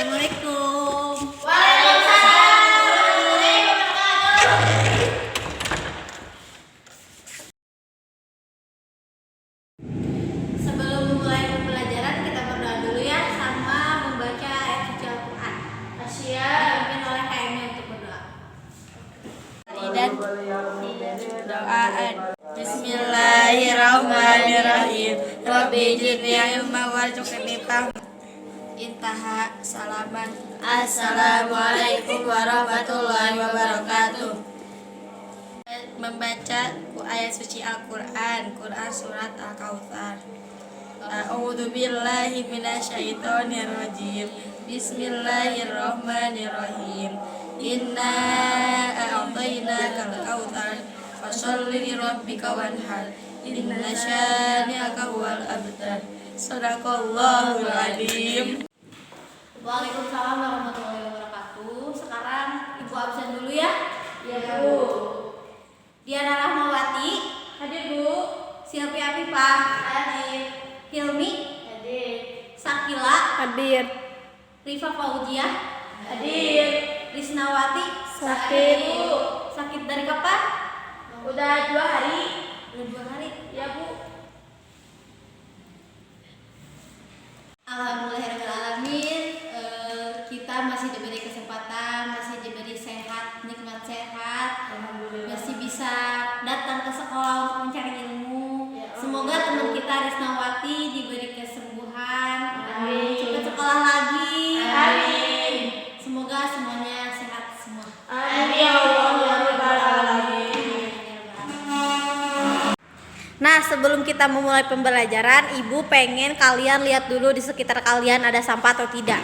Assalamualaikum. Waalaikumsalam warahmatullahi wabarakatuh. Sebelum memulai pembelajaran kita berdoa dulu ya sama membaca ayat suci Al-Quran. Dipimpin oleh KM untuk berdoa. Dan doaan. Bismillahirrahmanirrahim. Rabbi zidni ilma warzuqni fahma. Intaha salaman. Assalamualaikum warahmatullahi wabarakatuh. Membaca ayat suci Al-Quran, Quran surat Al-Kautsar. A'udzu billahi minasyaitonir rajim. Bismillahirrahmanirrahim. Inna a'tainakal kautsar fasholli li rabbika wanhar. Inna syani'aka huwal abtar. Shadaqallahul adzim. Waalaikumsalam warahmatullahi wabarakatuh. Sekarang Ibu absen dulu ya. Ya, Bu. Diana Rahmawati. Hadir Bu. Silvi Afifah. Hadir. Hilmi. Hadir. Sakila. Hadir. Rifa Fauziah. Hadir. Risnawati. Sakit, Bu. Sakit dari kapan? Udah 2 hari. Udah 2 hari. Ya, Bu. Alhamdulillahirrahmanirrahim. Kita masih diberi kesempatan, masih diberi sehat, nikmat sehat, masih bisa datang ke sekolah untuk mencari ilmu. Semoga teman kita Risnawati diberi kesembuhan, cepat sekolah lagi. Amin. Semoga semuanya sehat semua. Amin ya Allah ya rabbal alamin. Nah, sebelum kita memulai pembelajaran, Ibu pengen kalian lihat dulu di sekitar kalian ada sampah atau tidak.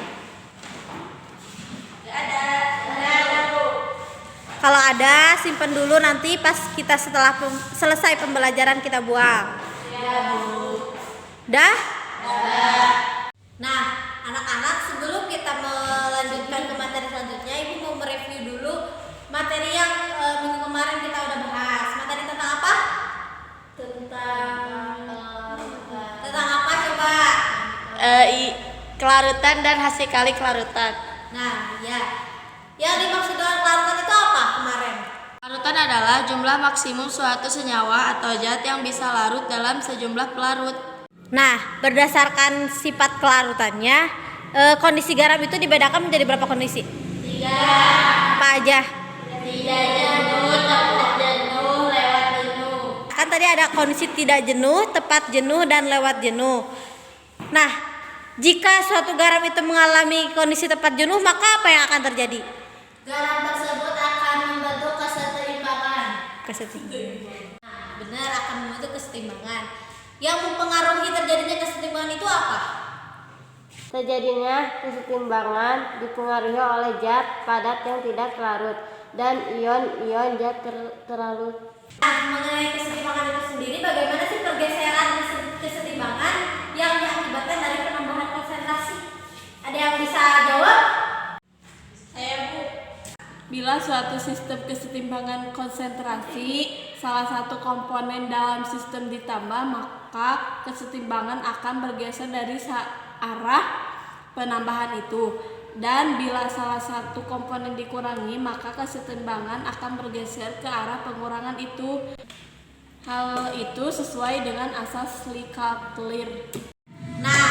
Kalau ada, simpen dulu, nanti pas kita setelah selesai pembelajaran kita buang. Ya, Bu. Dah? Nah, anak-anak, sebelum kita melanjutkan ke materi selanjutnya, Ibu mau mereview dulu materi yang minggu kemarin kita udah bahas. Materi tentang apa? Tentang apa coba? Kelarutan dan hasil kali kelarutan. Nah, ya. Yang dimaksud dengan kelarutan itu apa kemarin? Larutan adalah jumlah maksimum suatu senyawa atau zat yang bisa larut dalam sejumlah pelarut. Nah, berdasarkan sifat kelarutannya, kondisi garam itu dibedakan menjadi berapa kondisi? 3. Apa aja? Tidak jenuh, tepat jenuh, lewat jenuh. Kan tadi ada kondisi tidak jenuh, tepat jenuh, dan lewat jenuh. Nah, jika suatu garam itu mengalami kondisi tepat jenuh, maka apa yang akan terjadi? Garam tersebut akan membentuk kesetimbangan. Nah, benar, akan membentuk kesetimbangan. Yang mempengaruhi terjadinya kesetimbangan itu apa? Terjadinya kesetimbangan dipengaruhi oleh zat padat yang tidak larut dan ion-ion zat terlarut. Nah, mengenai kesetimbangan itu sendiri, bagaimana sih pergeseran kesetimbangan yang diakibatkan dari penambahan konsentrasi? Ada yang bisa jawab? Saya, Bu. Bila suatu sistem kesetimbangan konsentrasi salah satu komponen dalam sistem ditambah, maka kesetimbangan akan bergeser dari arah penambahan itu. Dan bila salah satu komponen dikurangi, maka kesetimbangan akan bergeser ke arah pengurangan itu. Hal itu sesuai dengan asas Lika-Clear. Nah,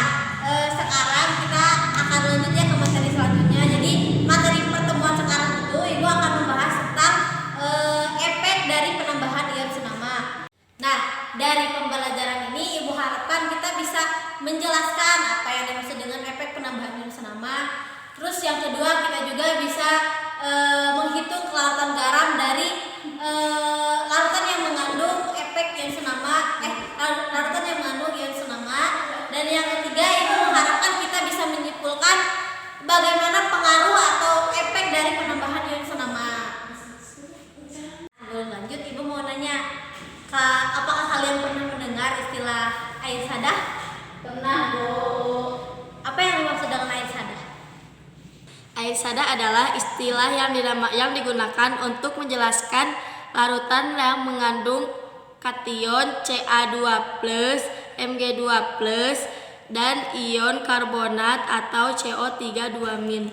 sekarang kita akan lanjut ya ke materi selanjutnya. Jadi materi pertemuan sekarang itu Ibu akan membahas tentang efek dari penambahan ion senama. Nah, dari pembelajaran ini Ibu harapkan kita bisa menjelaskan apa yang dimaksud dengan efek penambahan ion senama. Terus yang kedua, kita juga bisa menghitung kelarutan garam dari larutan yang mengandung efek ion senama, larutan yang mengandung ion senama. Dan yang ketiga, Ibu mengharapkan kita bisa menyimpulkan bagaimana pengaruh atau efek dari penambahan ion senama. Sebelum lanjut, Ibu mau nanya, apakah kalian pernah mendengar istilah air sadah? Pernah, Bu. Apa yang dimaksud dengan air sadah? Air sadah adalah istilah yang digunakan untuk menjelaskan larutan yang mengandung kation Ca2+, Mg2+, dan ion karbonat atau CO3 2-.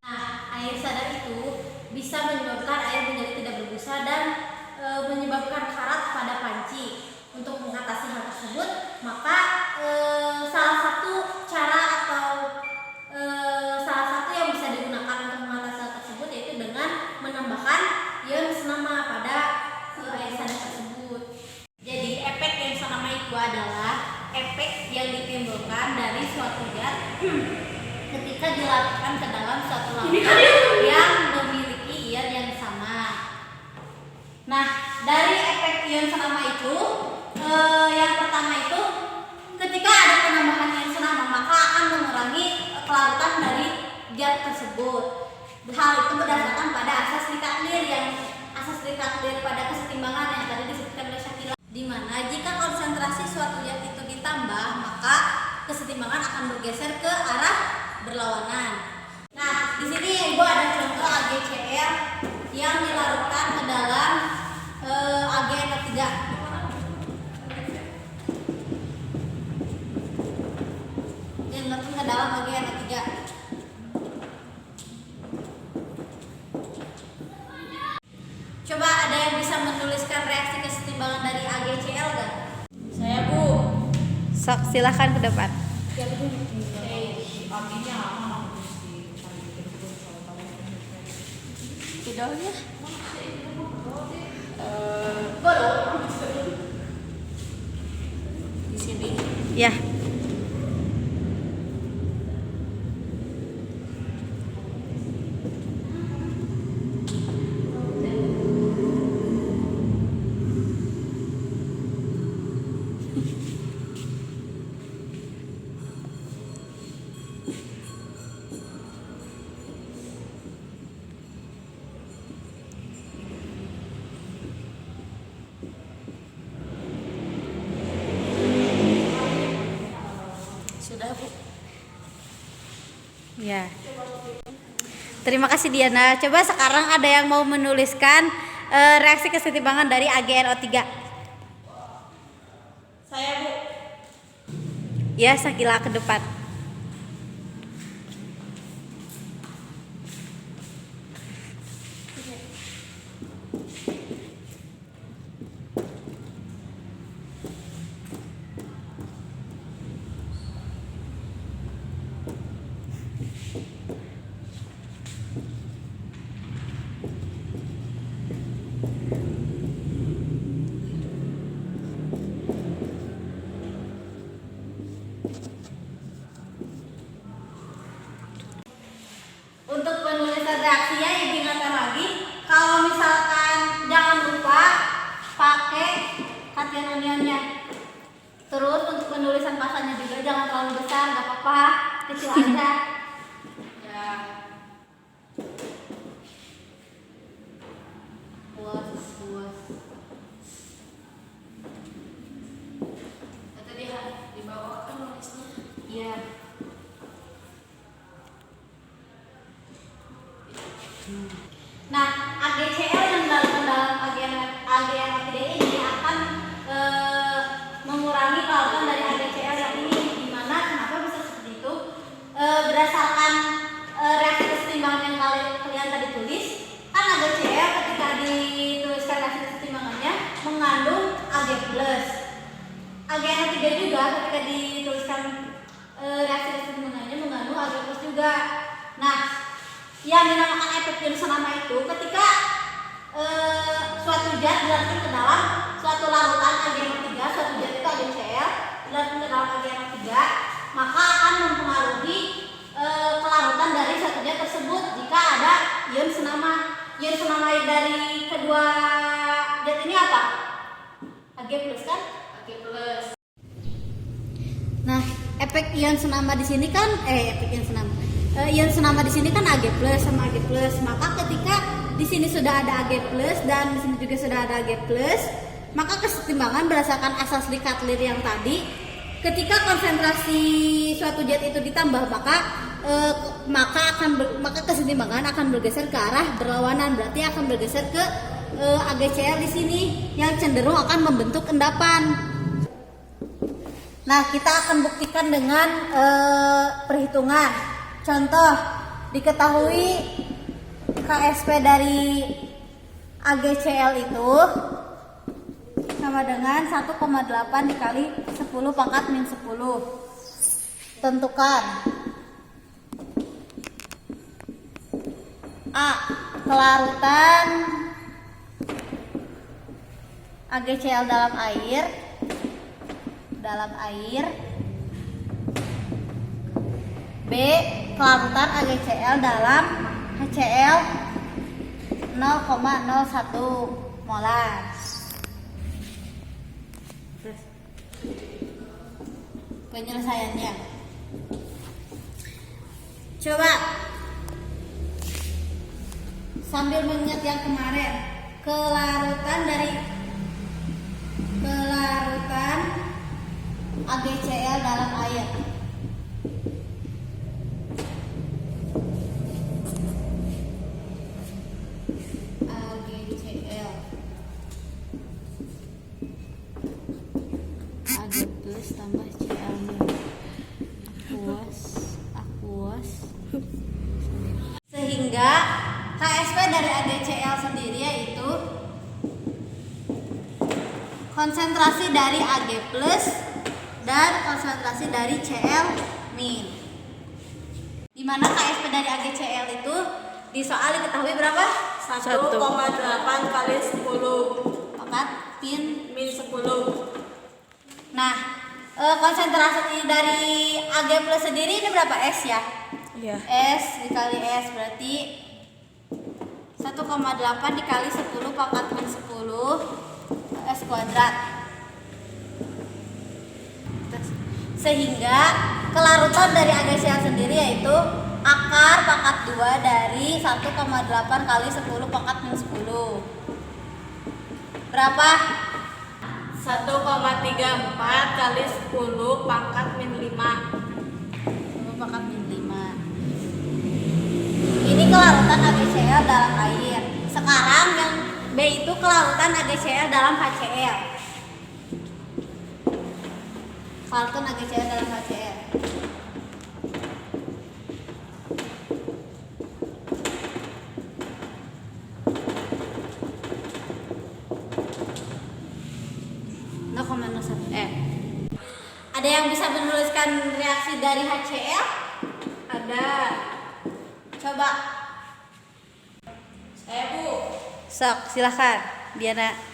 Nah, air sadar itu bisa menyebabkan air menjadi tidak berbusa dan menyebabkan karat pada panci. Untuk mengatasi hal tersebut, maka salah satu cara atau salah satu yang bisa digunakan untuk mengatasi hal tersebut yaitu dengan menambahkan ion senama pada air sadar tersebut. Jadi efek ion senama itu adalah efek yang ditimbulkan dari suatu zat ketika dilarutkan ke dalam suatu lautan yang memiliki ion yang sama. Nah, dari efek ion senama itu, yang pertama itu ketika ada penambahan ion senama maka akan mengurangi kelarutan dari zat tersebut. Hal itu berdasarkan pada asas Likatlir pada kesetimbangan yang tadi disebutkan oleh Syakila, di mana jika konsentrasi suatu zat itu ditambah maka kesetimbangan akan bergeser ke arah berlawanan. Nah, di sini Ibu ada contoh AgCl yang dilarutkan ke dalam AgNO3. Dilarutkan ke dalam AgNO3. Coba ada yang bisa menuliskan reaksi kesetimbangan dari AgCl gak? Saya, Bu. Sok, silahkan ke depan. Tidaknya di sini. Ya. Sudah, Bu. Ya. Terima kasih Diana. Coba sekarang ada yang mau menuliskan reaksi kesetimbangan dari AgNO3. Saya, Bu. Ya, Syakila ke depan. Untuk penulisan reaksinya ya diingatkan lagi, kalau misalkan jangan lupa pakai kation anionnya. Terus untuk penulisan pasanya juga jangan terlalu besar, nggak apa-apa, kecil aja. Ya. Puas. Tadi di bawah kan nulisnya. Iya. Nah, AgCl yang dalam AgNO3 ini akan mengurangi kelautan dari AgCl yang ini. Dimana kenapa bisa seperti itu? Berdasarkan reaksi kesetimbangan yang kalian tadi tulis, kan AgCl ketika dituliskan reaksi kesetimbangannya mengandung Ag+. AgNO3 juga ketika dituliskan reaksi kesetimbangannya mengandung Ag+ juga. Nah, yang dinamakan efek ion senama itu ketika suatu zat dilarutkan ke dalam suatu larutan AgNO3, suatu zat itu AgCl dilarutkan ke dalam AgNO3, maka akan mempengaruhi kelarutan dari suatu zat tersebut jika ada ion senama. Ion senama dari kedua zat ini apa? Ag+ kan? Ag+. Nah, efek ion senama di sini kan efek ion senama. Ion senama di sini kan Ag+ sama Ag+. Maka ketika di sini sudah ada Ag+ dan di sini juga sudah ada Ag+, maka kesetimbangan berdasarkan asas Likatlir yang tadi, ketika konsentrasi suatu zat itu ditambah maka kesetimbangan akan bergeser ke arah berlawanan, berarti akan bergeser ke AgCl di sini yang cenderung akan membentuk endapan. Nah, kita akan buktikan dengan perhitungan. Contoh, diketahui KSP dari AGCL itu sama dengan 1,8 dikali 10 pangkat min 10. Tentukan A. Kelarutan AGCL dalam air B. Kelarutan AGCL dalam HCl 0,01 molar. Penyelesaiannya, coba sambil mengingat yang kemarin, kelarutan AGCL dalam air. AG plus tambah Cl aquos sehingga KSP dari AGCL sendiri yaitu konsentrasi dari Ag plus dan konsentrasi dari Cl min. Dimana KSP dari AGCL itu di soal diketahui berapa? 1,8 kali 10 pangkat min 10. Nah, konsentrasi dari Ag plus sendiri ini berapa? S ya? Iya. S dikali S berarti 1,8 dikali 10 pangkat min 10 S kuadrat. Sehingga kelarutan dari AGCL sendiri yaitu akar pangkat 2 dari 1,8 kali 10 pangkat min 10. Berapa? 1,34 kali 10 pangkat min 5. 10 pangkat min 5. Ini kelarutan AGCL dalam air. Sekarang yang B itu kelarutan AGCL dalam HCl. Kelarutan AGCL dalam HCl. Ada yang bisa menuliskan reaksi dari HCl? Ada. Coba. Saya, Bu. Sok, silahkan Diana.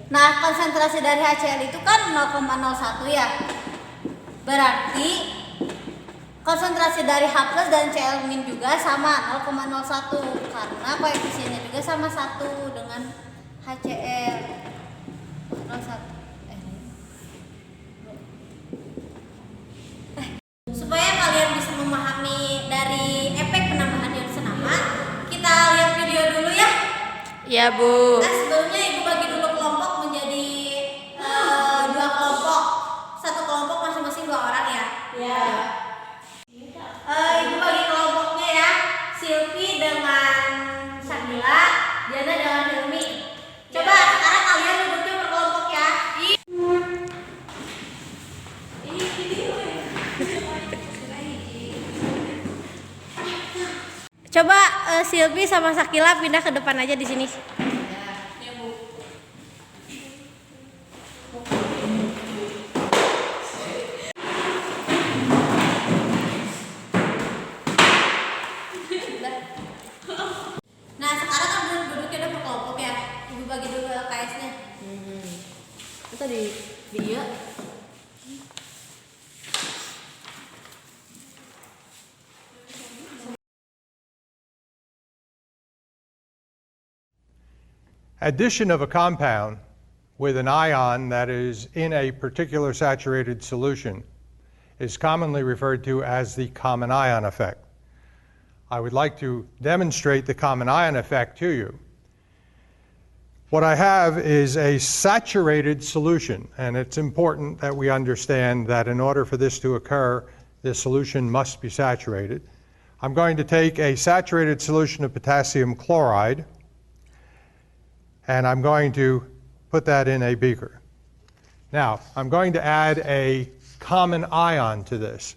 Nah, konsentrasi dari HCl itu kan 0,01 ya. Berarti konsentrasi dari H plus dan Cl min juga sama 0,01 karena koefisiennya juga sama 1 dengan HCl. 0,1. Supaya kalian bisa memahami dari efek penambahan ion senama, kita lihat video dulu ya. Iya, Bu. Nah, sebelumnya Ibu bagi dulu kelompok menjadi 2 kelompok. Satu kelompok masing-masing 2 orang ya. Ya. Ibu bagi kelompoknya ya. Silvi dengan Sakila, Diana dengan Hilmi. Coba sekarang kalian duduknya berkelompok ya. Ini video ya. Coba Silvi sama Sakila pindah ke depan aja di sini. Nah, sekarang kan duduknya udah berkelompok ya. Ibu bagi dulu LKS-nya. Tadi dia. Addition of a compound with an ion that is in a particular saturated solution is commonly referred to as the common ion effect. I would like to demonstrate the common ion effect to you. What I have is a saturated solution, and it's important that we understand that in order for this to occur, this solution must be saturated. I'm going to take a saturated solution of potassium chloride, and I'm going to put that in a beaker. Now, I'm going to add a common ion to this.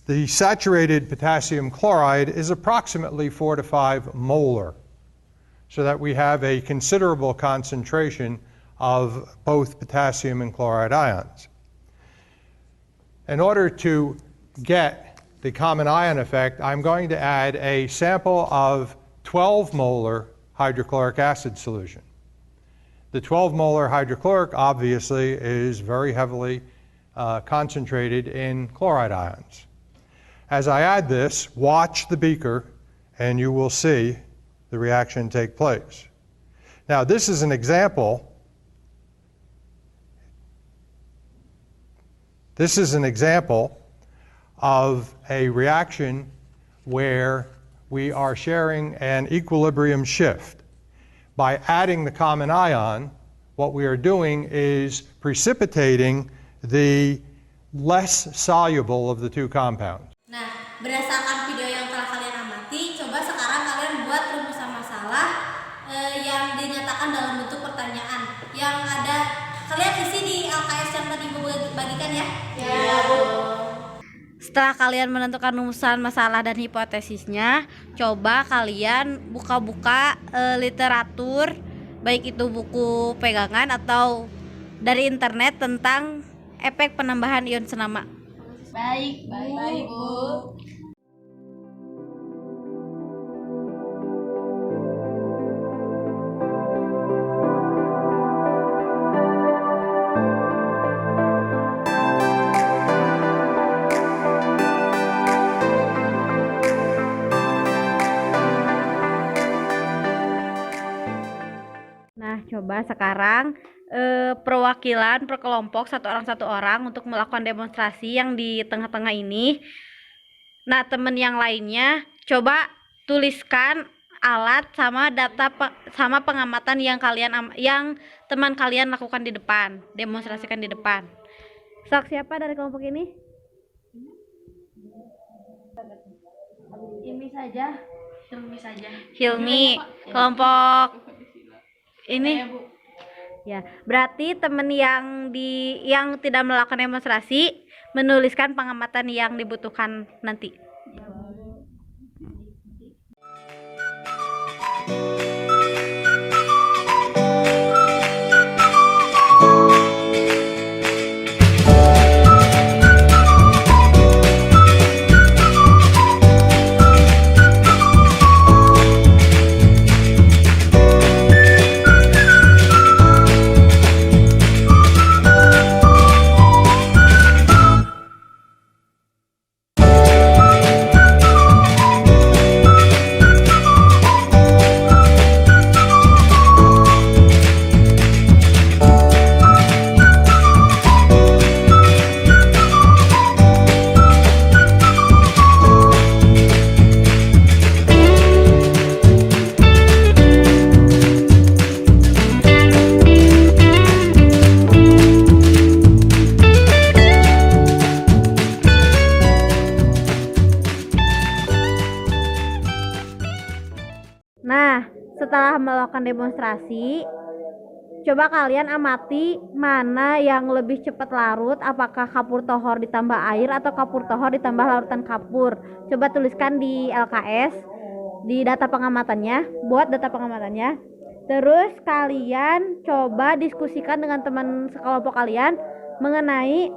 The saturated potassium chloride is approximately 4 to 5 molar, so that we have a considerable concentration of both potassium and chloride ions. In order to get the common ion effect, I'm going to add a sample of 12 molar hydrochloric acid solution. The 12 molar hydrochloric obviously is very heavily concentrated in chloride ions. As I add this, watch the beaker and you will see the reaction take place. Now, this is an example. This is an example of a reaction where we are sharing an equilibrium shift. By adding the common ion, what we are doing is precipitating the less soluble of the two compounds. Nah, berdasarkan video yang telah kalian amati, coba sekarang kalian buat rumusan masalah yang dinyatakan dalam bentuk pertanyaan yang ada kalian isi di LKS yang tadi Ibu bagikan ya. Ya, Bu. Setelah kalian menentukan rumusan masalah dan hipotesisnya, coba kalian buka-buka literatur, baik itu buku pegangan atau dari internet tentang efek penambahan ion senama. Baik, Bu. Nah, coba sekarang perwakilan per kelompok satu orang untuk melakukan demonstrasi yang di tengah-tengah ini. Nah, teman yang lainnya coba tuliskan alat sama data sama pengamatan yang teman kalian lakukan di depan, demonstrasikan di depan. Siapa dari kelompok ini? Hilmi saja. Hilmi, kelompok ini. Ya, berarti teman yang tidak melakukan demonstrasi menuliskan pengamatan yang dibutuhkan nanti. Nah, setelah melakukan demonstrasi, coba kalian amati mana yang lebih cepat larut, apakah kapur tohor ditambah air atau kapur tohor ditambah larutan kapur. Coba tuliskan di LKS, di data pengamatannya, buat data pengamatannya. Terus kalian coba diskusikan dengan teman sekelompok kalian mengenai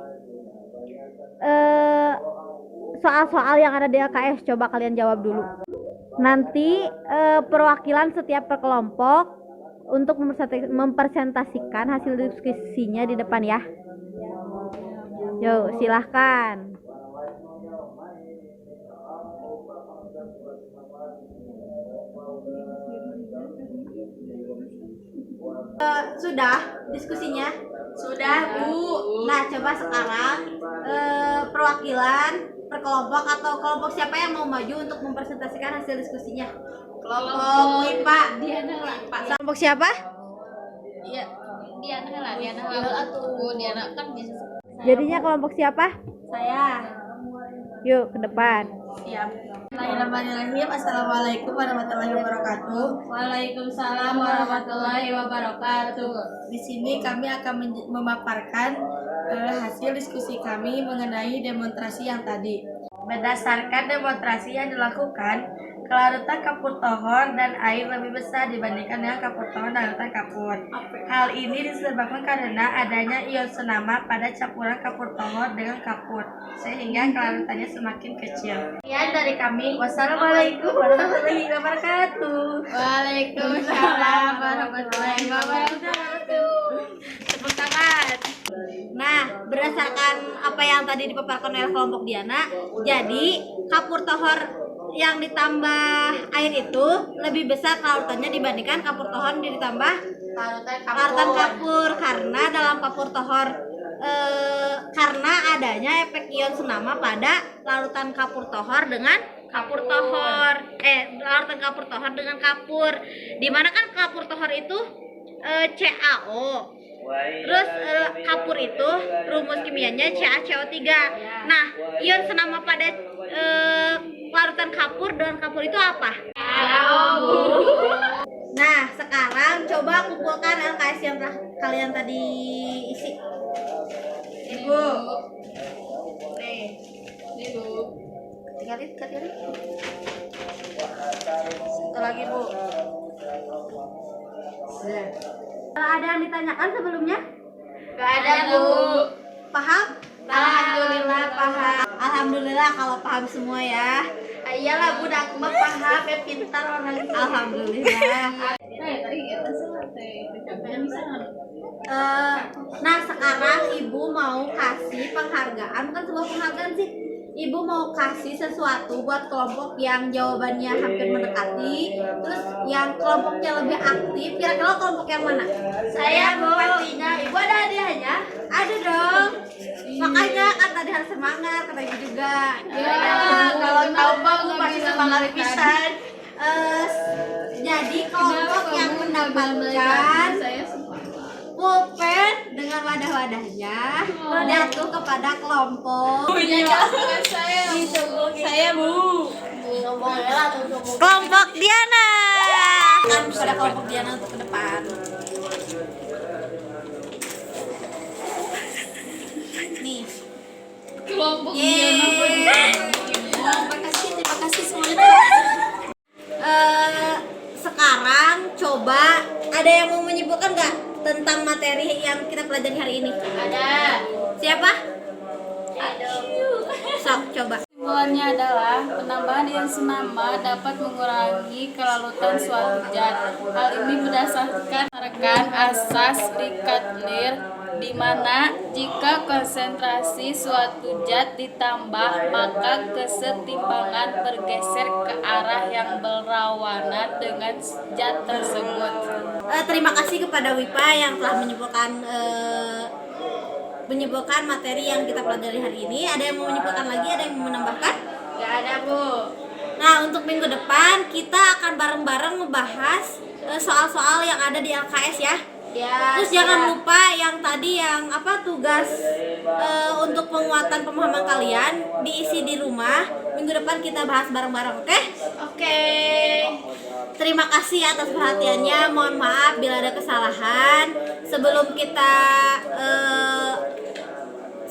soal-soal yang ada di LKS. Coba kalian jawab dulu. Nanti perwakilan setiap perkelompok untuk mempresentasikan hasil diskusinya di depan ya. Yo, silahkan. Sudah diskusinya? Sudah, Bu. Nah, coba sekarang perwakilan perkelompok atau kelompok siapa yang mau maju untuk mempresentasikan hasil diskusinya? Kelompok IPA. Dia adalah Pak. Kelompok siapa? Iya. Diana lah, Diana lah. Diana kan biasa. Jadinya kelompok siapa? Saya. Yuk ke depan. Siap. Bismillahirrahmanirrahim. Assalamualaikum warahmatullahi wabarakatuh. Waalaikumsalam warahmatullahi wabarakatuh. Di sini kami akan memaparkan hasil diskusi kami mengenai demonstrasi yang tadi. Berdasarkan demonstrasi yang dilakukan, kelarutan kapur tohon dan air lebih besar dibandingkan dengan kapur tohon dan larutan kapur. Hal ini disebabkan karena adanya ion senama pada campuran kapur tohon dengan kapur, sehingga kelarutannya semakin kecil. Sekian dari kami. Wassalamualaikum warahmatullahi wabarakatuh. Waalaikumsalam warahmatullahi wabarakatuh. Tepuk tangan. Nah, berdasarkan apa yang tadi dipaparkan oleh kelompok Diana, jadi kapur tohor yang ditambah air itu lebih besar kelarutannya dibandingkan kapur tohon ditambah larutan kapur, karena dalam kapur tohor karena adanya efek ion senama pada larutan kapur tohor dengan larutan kapur tohor dengan kapur, dimana kan kapur tohor itu CaO. Terus kapur itu rumus kimianya CaCO3. Nah, ion senama pada larutan kapur dengan kapur itu apa? Nah, sekarang coba kumpulkan LKS yang kalian tadi isi. Ibu. Nih. Ibu. Tinggalin. Satu lagi, Bu. Ada yang ditanyakan sebelumnya? Gak ada, Bu. Paham? Alhamdulillah paham. Alhamdulillah kalau paham semua ya. Iyalah, Bu, aku mah paham, ya pintar orangnya. Alhamdulillah. Nah, sekarang Ibu mau kasih penghargaan, bukan sebuah penghargaan sih. Ibu mau kasih sesuatu buat kelompok yang jawabannya hampir mendekati, terus yang kelompoknya lebih aktif. Kira-kira kelompok yang mana? Saya, Bu. Pastinya. Ibu ada hadiahnya? Ada dong. Makanya kan tadi harus semangat, kata Ibu juga. Kalau tahu Bang, pasti semangat pisan. Jadi kelompok yang mendapatkan pulpen dengan wadah-wadahnya jatuh kepada kelompok Saya, Bu. kelompok Diana. Kan pada kelompok Diana untuk ke depan. Nih. Kelompok Terima kasih semuanya. Sekarang coba ada yang mau menyebutkan nggak tentang materi yang kita pelajari hari ini? Ada. Siapa? Ada. Sok coba. Kesimpulannya adalah penambahan ion senama dapat mengurangi kelarutan suatu zat. Hal ini berdasarkan asas Rickard-Lire, di mana jika konsentrasi suatu zat ditambah, maka kesetimbangan bergeser ke arah yang berlawanan dengan zat tersebut. Terima kasih kepada WIPA yang telah menyebutkan materi yang kita pelajari hari ini. Ada yang mau menyebutkan lagi? Ada yang mau menambahkan? Gak ada, Bu. Nah, untuk minggu depan kita akan bareng-bareng ngebahas soal-soal yang ada di LKS ya. Ya. Terus jangan lupa yang tadi yang tugas untuk penguatan pemahaman kalian diisi di rumah. Minggu depan kita bahas bareng-bareng, oke? Oke. Terima kasih atas perhatiannya. Mohon maaf bila ada kesalahan. Sebelum kita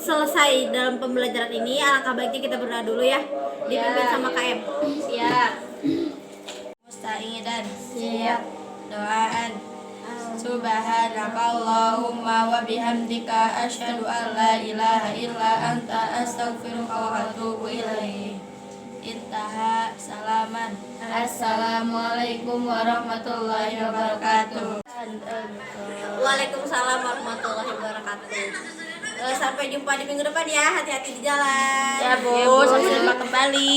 selesai dalam pembelajaran ini, alangkah baiknya kita berdoa dulu ya. Dipimpin sama KM. Siap. Musta'idan. Siap. Doaan. Subhanakallahumma wa bihamdika asyhadu an la ilaha illa anta astaghfiruka wa atubu ilaik. Intaha. Salaman. Assalamualaikum warahmatullahi wabarakatuh. Waalaikumsalam warahmatullahi wabarakatuh. Sampai jumpa di minggu depan ya. Hati-hati di jalan. Ya, Bu. Sampai jumpa kembali.